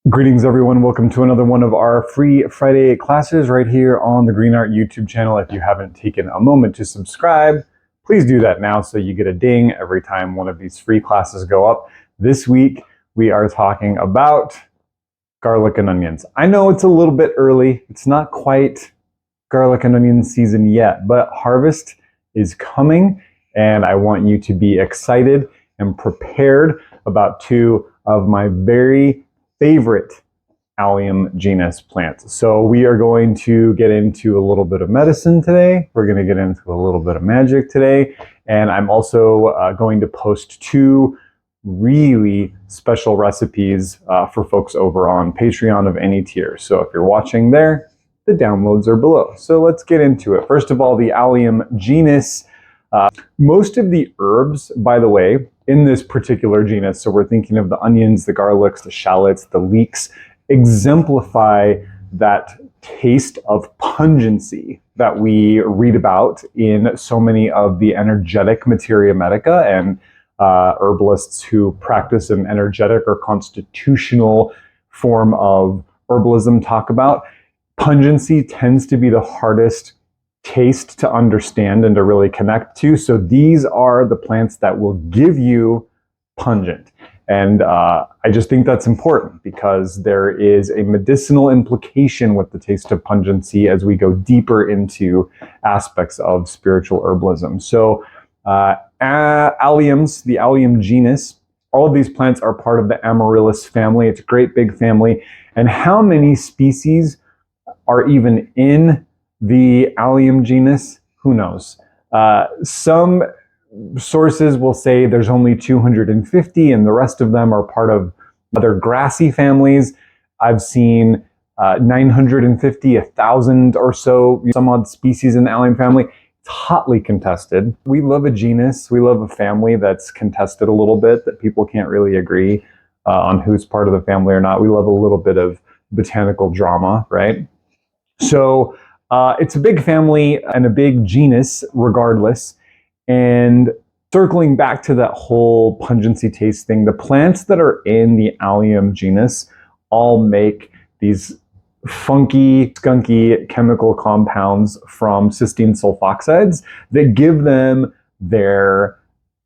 Greetings everyone, welcome to another one of our free Friday classes right here on the Green Art YouTube channel. If you haven't taken a moment to subscribe, please do that now so you get a ding every time one of these free classes go up. This week we are talking about garlic and onions. I know it's a little bit early, it's not quite garlic and onion season yet, but harvest is coming and I want you to be excited and prepared about two of my very favorite Allium genus plants. So we are going to get into a little bit of medicine today. We're going to get into a little bit of magic today. And I'm also going to post two really special recipes for folks over on Patreon of any tier. So if you're watching there, the downloads are below. So let's get into it. First of all, the Allium genus. Most of the herbs, by the way, in this particular genus, so we're thinking of the onions, the garlics, the shallots, the leeks, exemplify that taste of pungency that we read about in so many of the energetic materia medica and herbalists who practice an energetic or constitutional form of herbalism talk about. Pungency tends to be the hardest taste to understand and to really connect to. So these are the plants that will give you pungent. And I just think that's important because there is a medicinal implication with the taste of pungency as we go deeper into aspects of spiritual herbalism. So alliums, the Allium genus, all of these plants are part of the Amaryllis family. It's a great big family. And how many species are even in the Allium genus? Who knows? Some sources will say there's only 250 and the rest of them are part of other grassy families. I've seen 950, 1,000 or so, some odd species in the Allium family. It's hotly contested. We love a genus, we love a family that's contested a little bit, that people can't really agree on who's part of the family or not. We love a little bit of botanical drama, right? So it's a big family and a big genus regardless. And circling back to that whole pungency taste thing, the plants that are in the Allium genus all make these funky, skunky chemical compounds from cysteine sulfoxides that give them their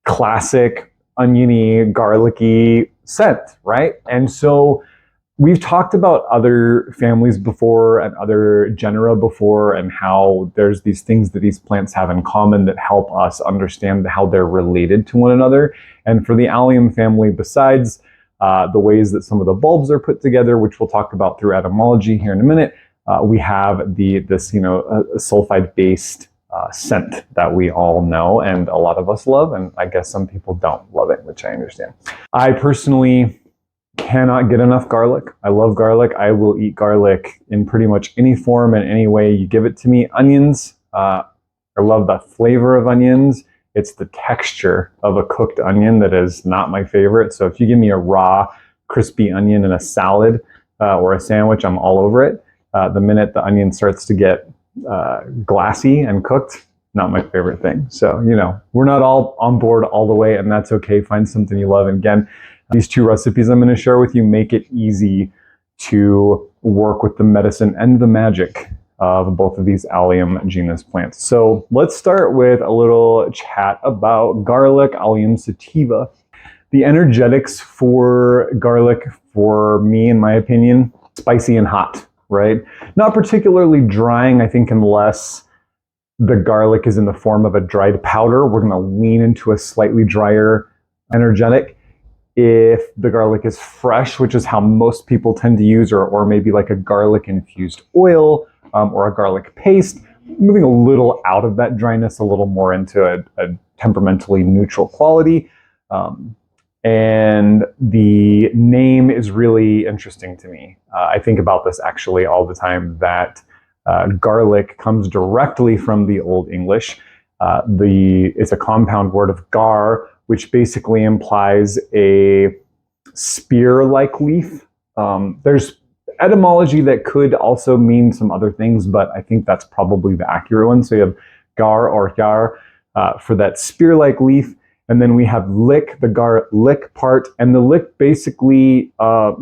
classic oniony, garlicky scent, right? And so we've talked about other families before and other genera before and how there's these things that these plants have in common that help us understand how they're related to one another. And for the Allium family, besides the ways that some of the bulbs are put together, which we'll talk about through etymology here in a minute, we have this sulfide-based scent that we all know and a lot of us love, and I guess some people don't love it, which I understand. I personally cannot get enough garlic. I love garlic. I will eat garlic in pretty much any form and any way you give it to me. Onions, I love the flavor of onions. It's the texture of a cooked onion that is not my favorite. So if you give me a raw, crispy onion in a salad or a sandwich, I'm all over it. The minute the onion starts to get glassy and cooked, not my favorite thing. So, we're not all on board all the way, and that's okay. Find something you love. And again, these two recipes I'm going to share with you make it easy to work with the medicine and the magic of both of these Allium genus plants. So let's start with a little chat about garlic, Allium sativa. The energetics for garlic, for me, in my opinion, spicy and hot, right? Not particularly drying, I think, unless the garlic is in the form of a dried powder. We're going to lean into a slightly drier energetic. If the garlic is fresh, which is how most people tend to use, or maybe like a garlic infused oil or a garlic paste, moving a little out of that dryness, a little more into a temperamentally neutral quality. And the name is really interesting to me. I think about this actually all the time, that garlic comes directly from the Old English. It's a compound word of gar, which basically implies a spear-like leaf. There's etymology that could also mean some other things, but I think that's probably the accurate one. So you have gar or yar for that spear-like leaf. And then we have lick, the garlic part. And the lick basically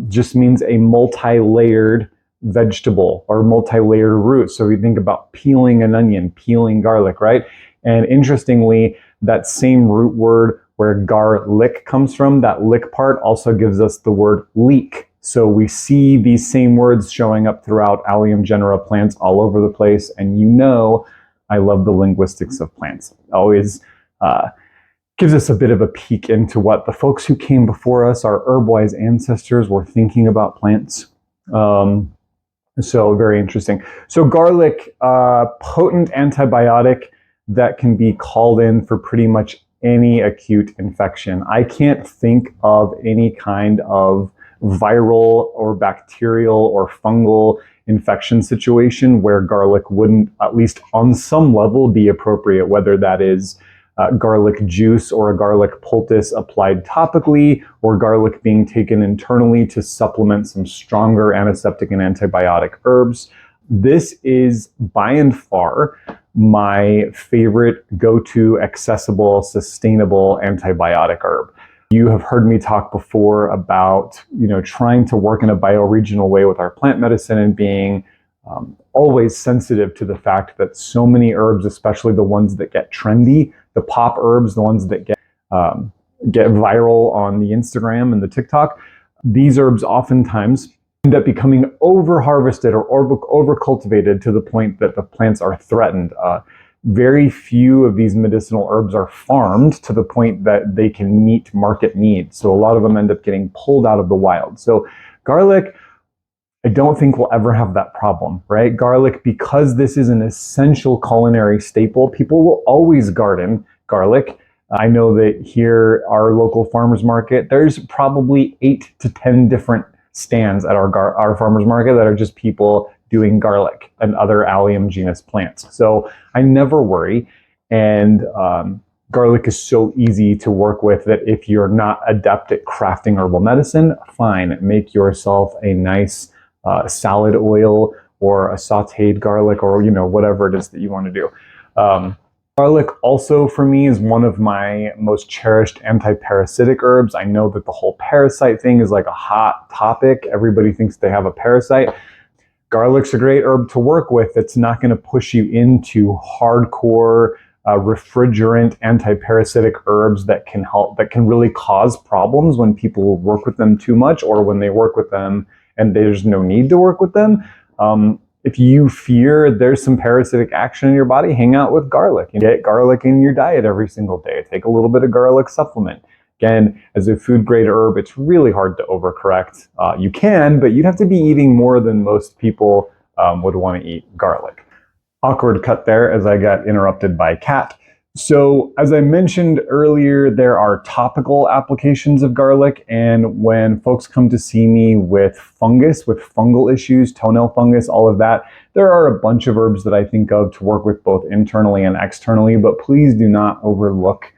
just means a multi-layered vegetable or multi-layered root. So we think about peeling an onion, peeling garlic, right? And interestingly, that same root word where garlic comes from, that lick part also gives us the word leek. So we see these same words showing up throughout Allium genera plants all over the place. And you know, I love the linguistics of plants. Always gives us a bit of a peek into what the folks who came before us, our herb-wise ancestors, were thinking about plants. So very interesting. So garlic, potent antibiotic that can be called in for pretty much any acute infection. I can't think of any kind of viral or bacterial or fungal infection situation where garlic wouldn't, at least on some level, be appropriate, whether that is garlic juice or a garlic poultice applied topically, or garlic being taken internally to supplement some stronger antiseptic and antibiotic herbs. This is by and far my favorite go-to accessible, sustainable antibiotic herb. You have heard me talk before about, trying to work in a bioregional way with our plant medicine and being always sensitive to the fact that so many herbs, especially the ones that get trendy, the pop herbs, the ones that get viral on the Instagram and the TikTok, these herbs oftentimes end up becoming over-harvested or over-cultivated to the point that the plants are threatened. Very few of these medicinal herbs are farmed to the point that they can meet market needs. So a lot of them end up getting pulled out of the wild. So garlic, I don't think we'll ever have that problem, right? Garlic, because this is an essential culinary staple, people will always garden garlic. I know that here, our local farmers market, there's probably 8 to 10 different stands at our farmers market that are just people doing garlic and other Allium genus plants. So I never worry. And garlic is so easy to work with that if you're not adept at crafting herbal medicine, fine, make yourself a nice salad oil or a sauteed garlic, or whatever it is that you want to do. Garlic also for me is one of my most cherished anti-parasitic herbs. I know that the whole parasite thing is like a hot topic. Everybody thinks they have a parasite. Garlic's a great herb to work with. It's not going to push you into hardcore refrigerant anti-parasitic herbs that can really cause problems when people work with them too much, or when they work with them and there's no need to work with them. If you fear there's some parasitic action in your body, hang out with garlic and get garlic in your diet every single day. Take a little bit of garlic supplement. Again, as a food grade herb, it's really hard to overcorrect. You can, but you'd have to be eating more than most people would want to eat garlic. Awkward cut there as I got interrupted by Kat. So as I mentioned earlier, there are topical applications of garlic, and when folks come to see me with fungus, with fungal issues, toenail fungus, all of that, there are a bunch of herbs that I think of to work with both internally and externally, but please do not overlook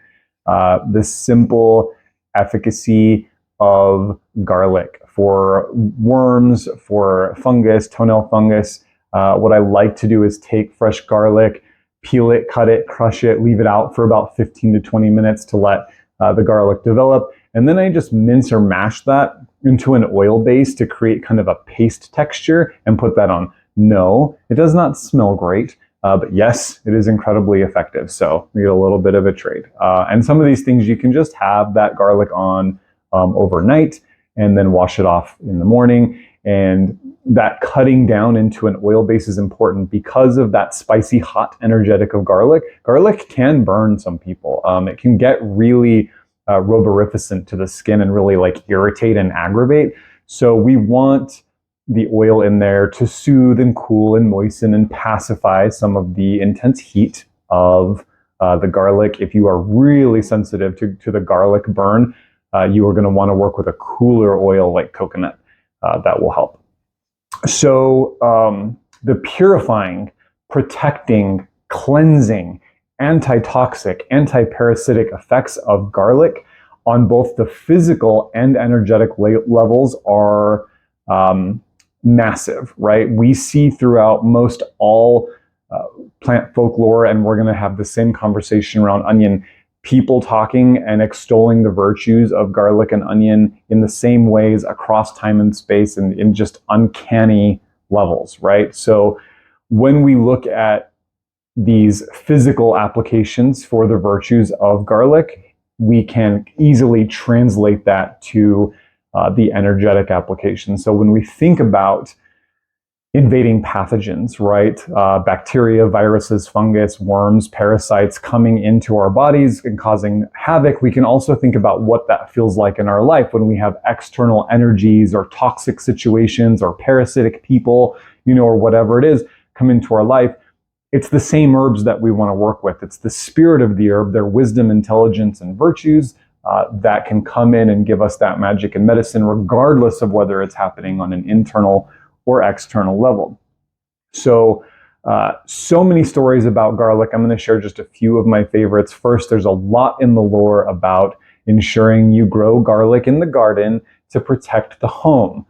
the simple efficacy of garlic for worms, for fungus, toenail fungus. What I like to do is take fresh garlic, peel it, cut it, crush it, leave it out for about 15 to 20 minutes to let the garlic develop. And then I just mince or mash that into an oil base to create kind of a paste texture and put that on. No, it does not smell great, but yes, it is incredibly effective. So we get a little bit of a trade. And some of these things you can just have that garlic on overnight and then wash it off in the morning. And that cutting down into an oil base is important because of that spicy, hot energetic of garlic. Garlic can burn some people. It can get really roborificent to the skin and really irritate and aggravate. So we want the oil in there to soothe and cool and moisten and pacify some of the intense heat of the garlic. If you are really sensitive to the garlic burn, you are going to want to work with a cooler oil like coconut. That will help. So the purifying, protecting, cleansing, antitoxic, antiparasitic effects of garlic on both the physical and energetic levels are massive, right? We see throughout most all plant folklore, and we're going to have the same conversation around onion. people talking and extolling the virtues of garlic and onion in the same ways across time and space and in just uncanny levels, right? So when we look at these physical applications for the virtues of garlic, we can easily translate that to the energetic application. So when we think about invading pathogens, right? Bacteria, viruses, fungus, worms, parasites coming into our bodies and causing havoc. We can also think about what that feels like in our life when we have external energies or toxic situations or parasitic people, or whatever it is, come into our life. It's the same herbs that we want to work with. It's the spirit of the herb, their wisdom, intelligence, and virtues that can come in and give us that magic and medicine, regardless of whether it's happening on an internal or external level. So many stories about garlic. I'm going to share just a few of my favorites. First, there's a lot in the lore about ensuring you grow garlic in the garden to protect the home.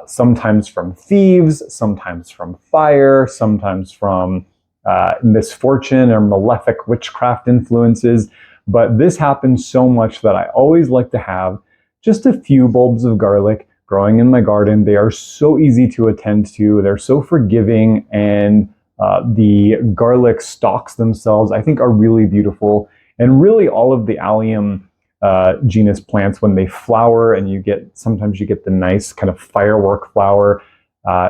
Sometimes from thieves, sometimes from fire, sometimes from misfortune or malefic witchcraft influences. But this happens so much that I always like to have just a few bulbs of garlic growing in my garden. They are so easy to attend to. They're so forgiving, and the garlic stalks themselves, I think, are really beautiful. And really, all of the Allium genus plants, when they flower, and sometimes you get the nice kind of firework flower,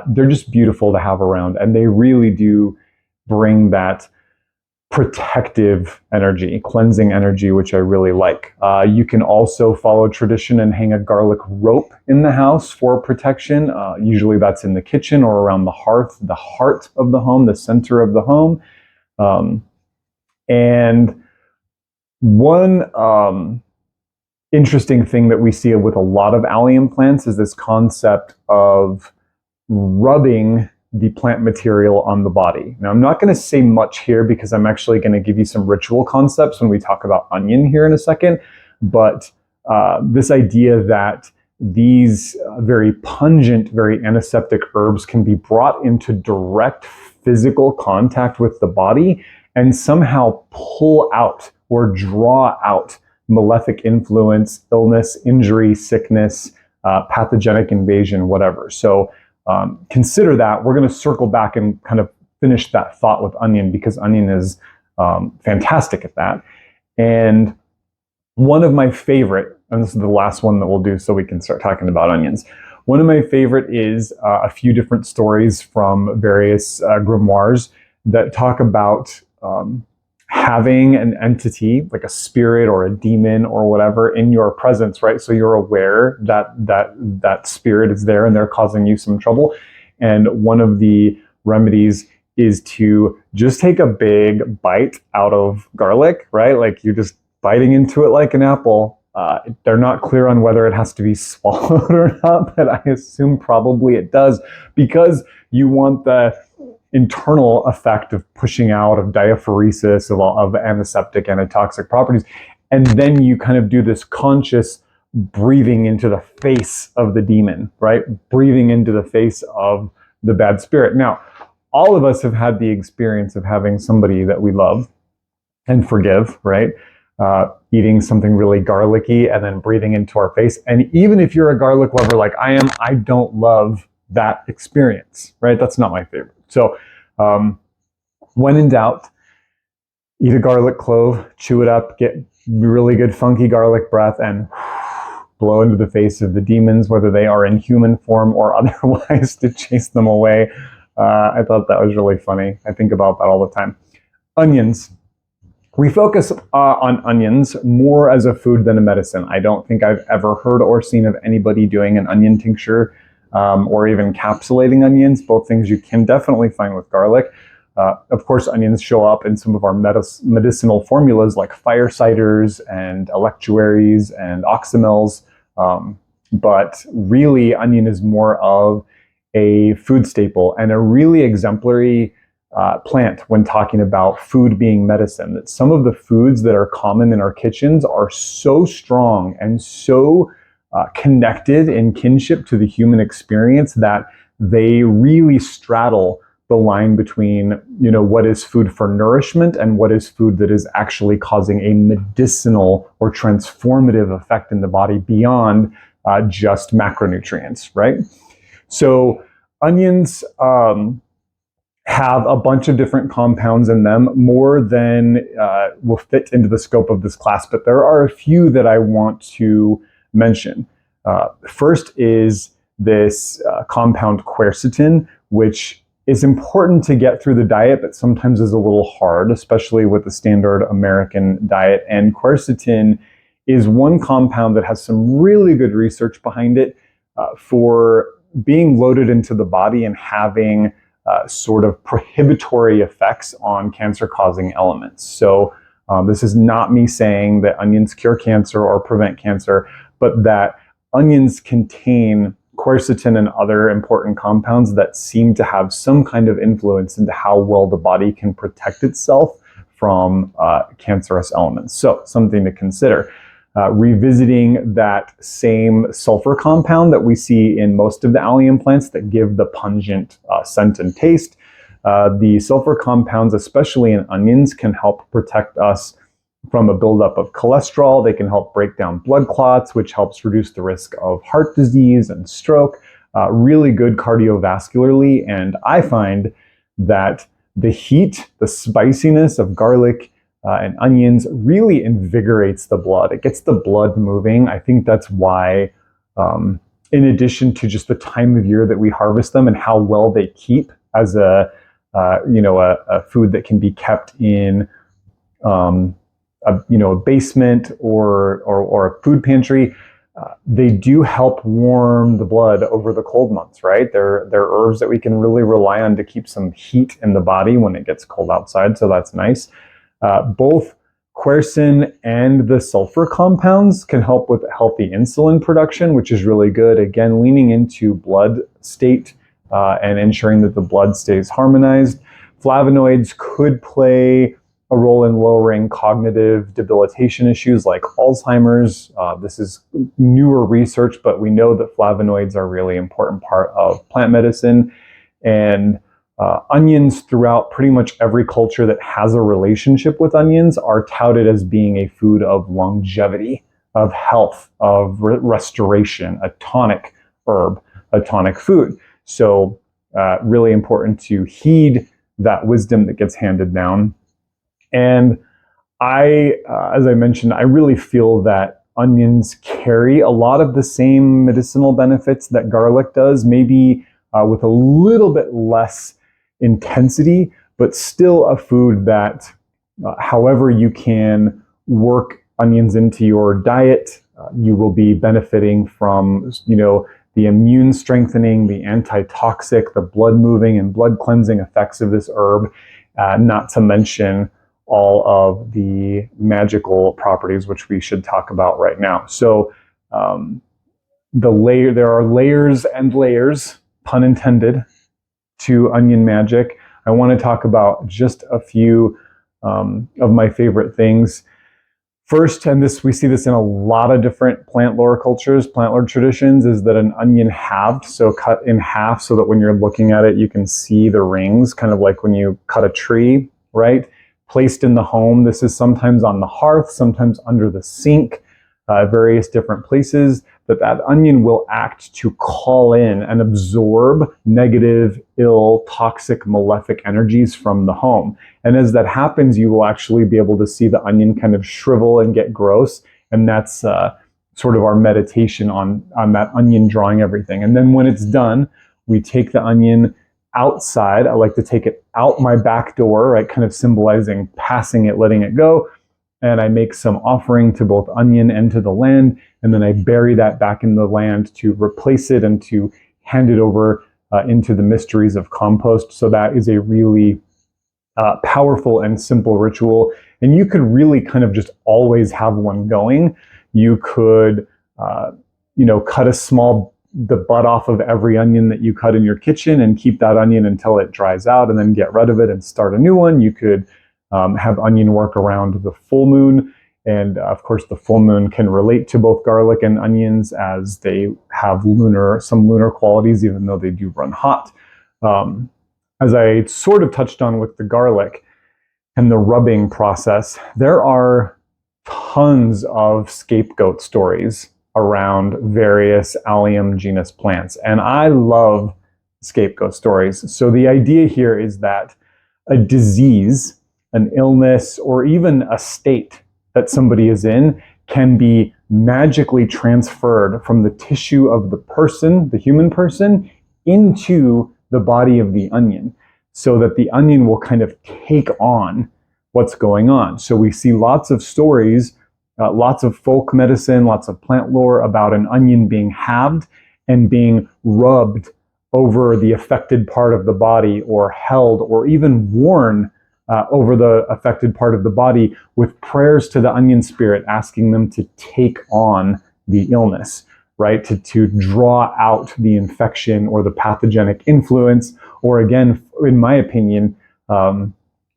they're just beautiful to have around, and they really do bring that protective energy, cleansing energy, which I really like. You can also follow tradition and hang a garlic rope in the house for protection. Usually that's in the kitchen or around the hearth, the heart of the home, the center of the home. And one interesting thing that we see with a lot of allium plants is this concept of rubbing the plant material on the body. Now, I'm not going to say much here because I'm actually going to give you some ritual concepts when we talk about onion here in a second. But this idea that these very pungent, very antiseptic herbs can be brought into direct physical contact with the body and somehow pull out or draw out malefic influence, illness, injury, sickness, pathogenic invasion, whatever. So consider that. We're going to circle back and kind of finish that thought with onion, because onion is fantastic at that. And one of my favorite, and this is the last one that we'll do so we can start talking about onions. One of my favorite is a few different stories from various grimoires that talk about having an entity like a spirit or a demon or whatever in your presence, right? So you're aware that that spirit is there and they're causing you some trouble. And one of the remedies is to just take a big bite out of garlic, right? Like you're just biting into it like an apple. They're not clear on whether it has to be swallowed or not, but I assume probably it does, because you want the internal effect of pushing out, of diaphoresis, of antiseptic, antitoxic properties. And then you kind of do this conscious breathing into the face of the demon, right? Breathing into the face of the bad spirit. Now, all of us have had the experience of having somebody that we love and forgive, right? Eating something really garlicky and then breathing into our face. And even if you're a garlic lover like I am, I don't love that experience, right? That's not my favorite. So when in doubt, eat a garlic clove, chew it up, get really good funky garlic breath, and blow into the face of the demons, whether they are in human form or otherwise, to chase them away. I thought that was really funny. I think about that all the time. Onions. We focus on onions more as a food than a medicine. I don't think I've ever heard or seen of anybody doing an onion tincture or even encapsulating onions, both things you can definitely find with garlic. Of course, onions show up in some of our medicinal formulas like fire ciders and electuaries and oxymels. But really, onion is more of a food staple and a really exemplary plant when talking about food being medicine. That some of the foods that are common in our kitchens are so strong and so connected in kinship to the human experience that they really straddle the line between, what is food for nourishment and what is food that is actually causing a medicinal or transformative effect in the body beyond just macronutrients, right? So onions have a bunch of different compounds in them, more than will fit into the scope of this class, but there are a few that I want to mention. First is this compound quercetin, which is important to get through the diet, but sometimes is a little hard, especially with the standard American diet. And quercetin is one compound that has some really good research behind it for being loaded into the body and having sort of prohibitory effects on cancer-causing elements. So this is not me saying that onions cure cancer or prevent cancer, but that onions contain quercetin and other important compounds that seem to have some kind of influence into how well the body can protect itself from cancerous elements. So something to consider. Revisiting that same sulfur compound that we see in most of the allium plants that give the pungent scent and taste. The sulfur compounds, especially in onions, can help protect us from a buildup of cholesterol. They can help break down blood clots, which helps reduce the risk of heart disease and stroke. Really good cardiovascularly. And I find that the heat, the spiciness of garlic and onions really invigorates the blood. It gets the blood moving. I think that's why, in addition to just the time of year that we harvest them and how well they keep as a food that can be kept in a basement or a food pantry, they do help warm the blood over the cold months, right? They're herbs that we can really rely on to keep some heat in the body when it gets cold outside, so that's nice. Both quercetin and the sulfur compounds can help with healthy insulin production, which is really good. Again, leaning into blood state and ensuring that the blood stays harmonized. Flavonoids could play a role in lowering cognitive debilitation issues like Alzheimer's. This is newer research, but we know that flavonoids are a really important part of plant medicine. And onions throughout pretty much every culture that has a relationship with onions are touted as being a food of longevity, of health, of restoration, a tonic herb, a tonic food. So really important to heed that wisdom that gets handed down. And as I mentioned, I really feel that onions carry a lot of the same medicinal benefits that garlic does, maybe with a little bit less intensity, but still a food that, however you can work onions into your diet, you will be benefiting from, the immune strengthening, the antitoxic, the blood moving and blood cleansing effects of this herb, not to mention all of the magical properties, which we should talk about right now. So there are layers and layers, pun intended, to onion magic. I want to talk about just a few of my favorite things. First, and we see this in a lot of different plant lore cultures, plant lore traditions, is that an onion halved, so cut in half so that when you're looking at it, you can see the rings, kind of like when you cut a tree, right? Placed in the home. This is sometimes on the hearth, sometimes under the sink, various different places, that onion will act to call in and absorb negative, ill, toxic, malefic energies from the home. And as that happens, you will actually be able to see the onion kind of shrivel and get gross. And that's sort of our meditation on that onion drawing everything. And then when it's done, we take the onion outside. I like to take it out my back door, right? Kind of symbolizing passing it, letting it go. And I make some offering to both onion and to the land. And then I bury that back in the land to replace it and to hand it over into the mysteries of compost. So that is a really powerful and simple ritual. And you could really kind of just always have one going. You could, cut the butt off of every onion that you cut in your kitchen and keep that onion until it dries out and then get rid of it and start a new one. You could have onion work around the full moon. And of course, the full moon can relate to both garlic and onions as they have some lunar qualities, even though they do run hot. as I sort of touched on with the garlic and the rubbing process, there are tons of scapegoat stories around various Allium genus plants. And I love scapegoat stories. So the idea here is that a disease, an illness, or even a state that somebody is in can be magically transferred from the tissue of the person, the human person, into the body of the onion, so that the onion will kind of take on what's going on. So we see lots of stories, lots of folk medicine, lots of plant lore about an onion being halved and being rubbed over the affected part of the body, or held, or even worn over the affected part of the body, with prayers to the onion spirit asking them to take on the illness, right? To draw out the infection or the pathogenic influence. Or again, in my opinion,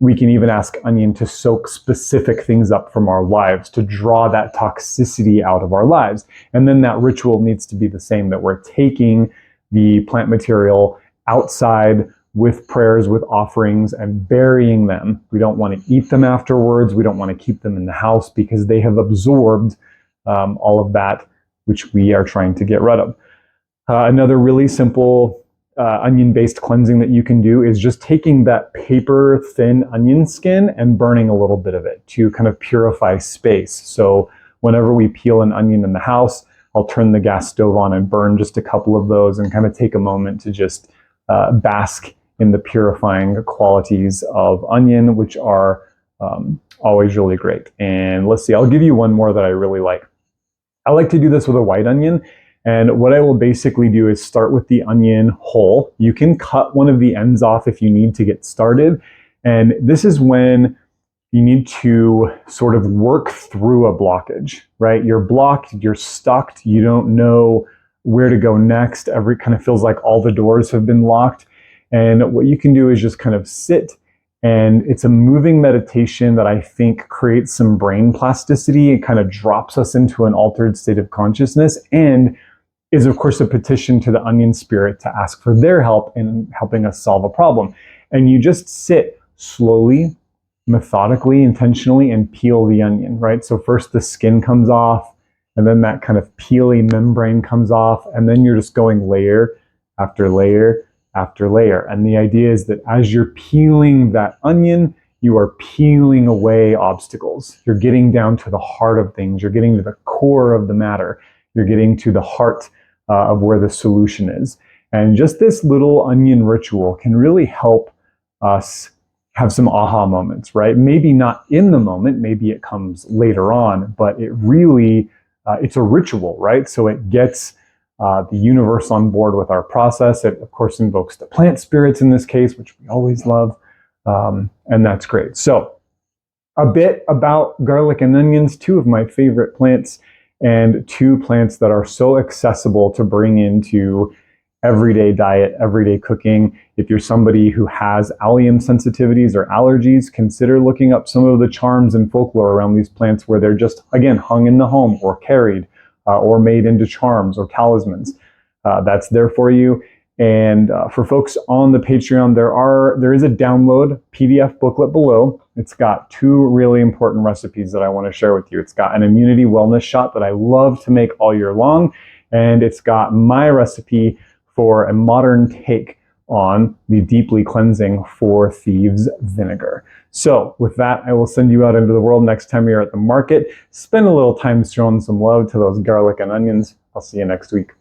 we can even ask onion to soak specific things up from our lives to draw that toxicity out of our lives. And then that ritual needs to be the same, that we're taking the plant material outside with prayers, with offerings, and burying them. We don't want to eat them afterwards. We don't want to keep them in the house because they have absorbed all of that which we are trying to get rid of. Another really simple onion-based cleansing that you can do is just taking that paper thin onion skin and burning a little bit of it to kind of purify space. So whenever we peel an onion in the house, I'll turn the gas stove on and burn just a couple of those and kind of take a moment to just bask in the purifying qualities of onion, which are always really great. And let's see, I'll give you one more that I really like. I like to do this with a white onion. And what I will basically do is start with the onion whole. You can cut one of the ends off if you need to get started. And this is when you need to sort of work through a blockage, right? You're blocked, you're stuck, you don't know where to go next. Every kind of feels like all the doors have been locked. And what you can do is just kind of sit, and it's a moving meditation that I think creates some brain plasticity. It kind of drops us into an altered state of consciousness, and is of course a petition to the onion spirit to ask for their help in helping us solve a problem. And you just sit slowly, methodically, intentionally, and peel the onion, right? So first the skin comes off, and then that kind of peely membrane comes off, and then you're just going layer after layer after layer. And the idea is that as you're peeling that onion, you are peeling away obstacles. You're getting down to the heart of things. You're getting to the core of the matter. You're getting to the heart of where the solution is. And just this little onion ritual can really help us have some aha moments, right? Maybe not in the moment, maybe it comes later on, but it really, it's a ritual, right? So it gets the universe on board with our process. It, of course, invokes the plant spirits in this case, which we always love, and that's great. So a bit about garlic and onions, two of my favorite plants, and two plants that are so accessible to bring into everyday diet, everyday cooking. If you're somebody who has allium sensitivities or allergies, consider looking up some of the charms and folklore around these plants where they're just, again, hung in the home or carried or made into charms or talismans. That's there for you. And for folks on the Patreon, there is a download PDF booklet below. It's got two really important recipes that I want to share with you. It's got an immunity wellness shot that I love to make all year long, and it's got my recipe for a modern take on the deeply cleansing Four Thieves vinegar. So with that, I will send you out into the world next time you're at the market. Spend a little time showing some love to those garlic and onions. I'll see you next week.